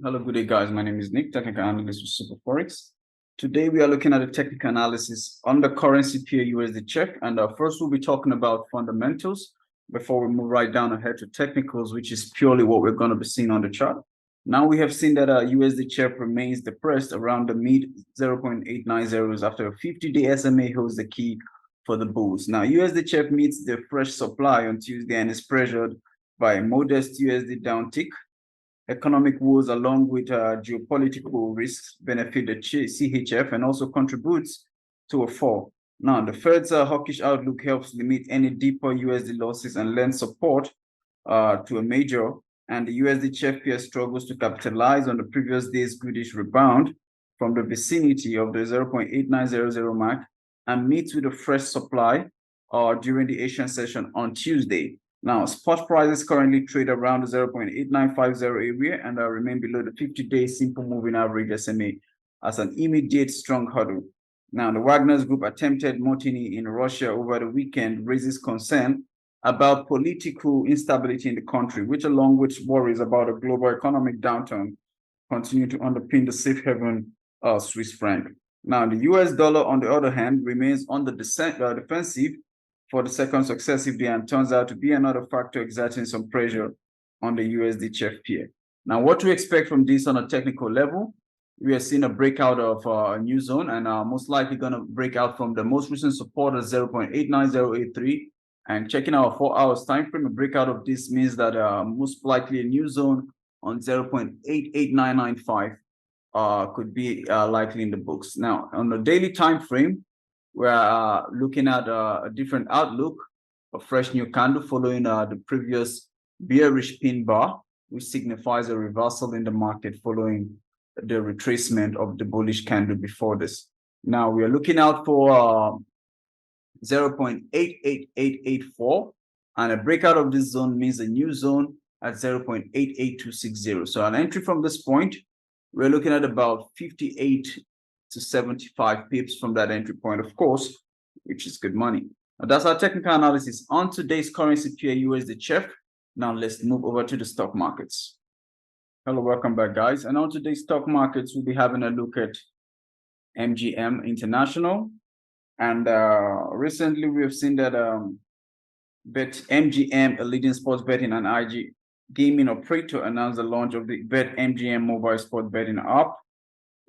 Hello, good day, guys. My name is Nick, technical analyst with SuperForex. Today, we are looking at a technical analysis on the currency pair USD check. And first, we'll be talking about fundamentals before we move right down ahead to technicals, which is purely what we're going to be seeing on the chart. Now, we have seen that USD check remains depressed around the mid 0.890s after a 50-day SMA holds the key for the bulls. Now, USD check meets the fresh supply on Tuesday and is pressured by a modest USD downtick. Economic woes along with geopolitical risks benefit the CHF and also contributes to a fall. Now, the Fed's hawkish outlook helps limit any deeper USD losses and lend support to a major, and the USD CHF pair struggles to capitalize on the previous day's goodish rebound from the vicinity of the 0.8900 mark and meets with a fresh supply during the Asian session on Tuesday. Now, spot prices currently trade around the 0.8950 area and remain below the 50-day simple moving average SMA as an immediate strong hurdle. Now, the Wagner's group attempted mutiny in Russia over the weekend raises concern about political instability in the country, which along with worries about a global economic downturn continue to underpin the safe haven Swiss franc. Now, the US dollar, on the other hand, remains on the defensive for the second successive day and turns out to be another factor exerting some pressure on the USD CHF pair. Now, what to expect from this on a technical level? We are seeing a breakout of a new zone and most likely going to break out from the most recent support of 0.89083. And checking our 4 hours time frame, a breakout of this means that most likely a new zone on 0.88995 could be likely in the books. Now, on the daily time frame, we're looking at a different outlook, a fresh new candle following the previous bearish pin bar, which signifies a reversal in the market following the retracement of the bullish candle before this. Now, we are looking out for 0.88884, and a breakout of this zone means a new zone at 0.88260. So an entry from this point, we're looking at about 58 to 75 pips from that entry point, of course, which is good money. Now, that's our technical analysis on today's currency pair USD CHF. Now let's move over to the stock markets. Hello, welcome back, guys. And on today's stock markets, we'll be having a look at MGM International. And recently we have seen that BetMGM, a leading sports betting and IG gaming operator, announced the launch of the BetMGM mobile sports betting app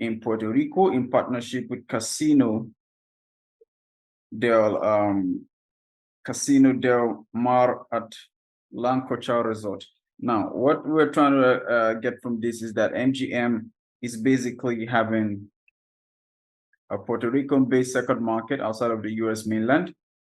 in Puerto Rico in partnership with Casino del Mar at Lancocha Resort. Now, what we're trying to get from this is that MGM is basically having a Puerto Rican-based second market outside of the US mainland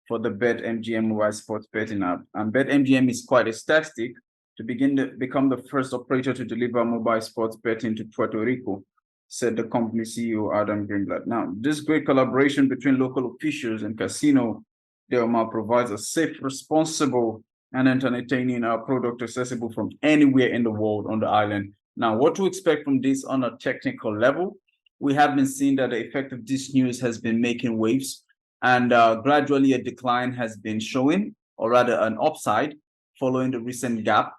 for the BetMGM mobile sports betting app. And BetMGM is quite ecstatic to become the first operator to deliver mobile sports betting to Puerto Rico, said the company CEO Adam Greenblatt. Now, this great collaboration between local officials and Casino del Mar provides a safe, responsible, and entertaining product accessible from anywhere in the world on the island. Now, what to expect from this on a technical level? We have been seeing that the effect of this news has been making waves, and gradually a decline has been showing, or rather an upside, following the recent gap.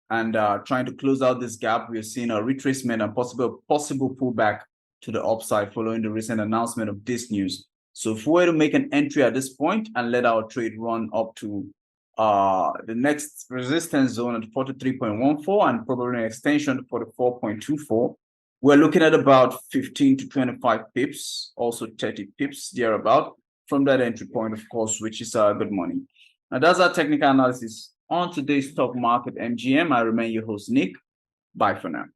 And trying to close out this gap, we are seeing a retracement and possible pullback to the upside following the recent announcement of this news. So if we were to make an entry at this point and let our trade run up to the next resistance zone at 43.14 and probably an extension to 44.24, we're looking at about 15 to 25 pips, also 30 pips thereabout from that entry point, of course, which is good money. Now, that's our technical analysis on today's stock market MGM. I remain your host, Nick. Bye for now.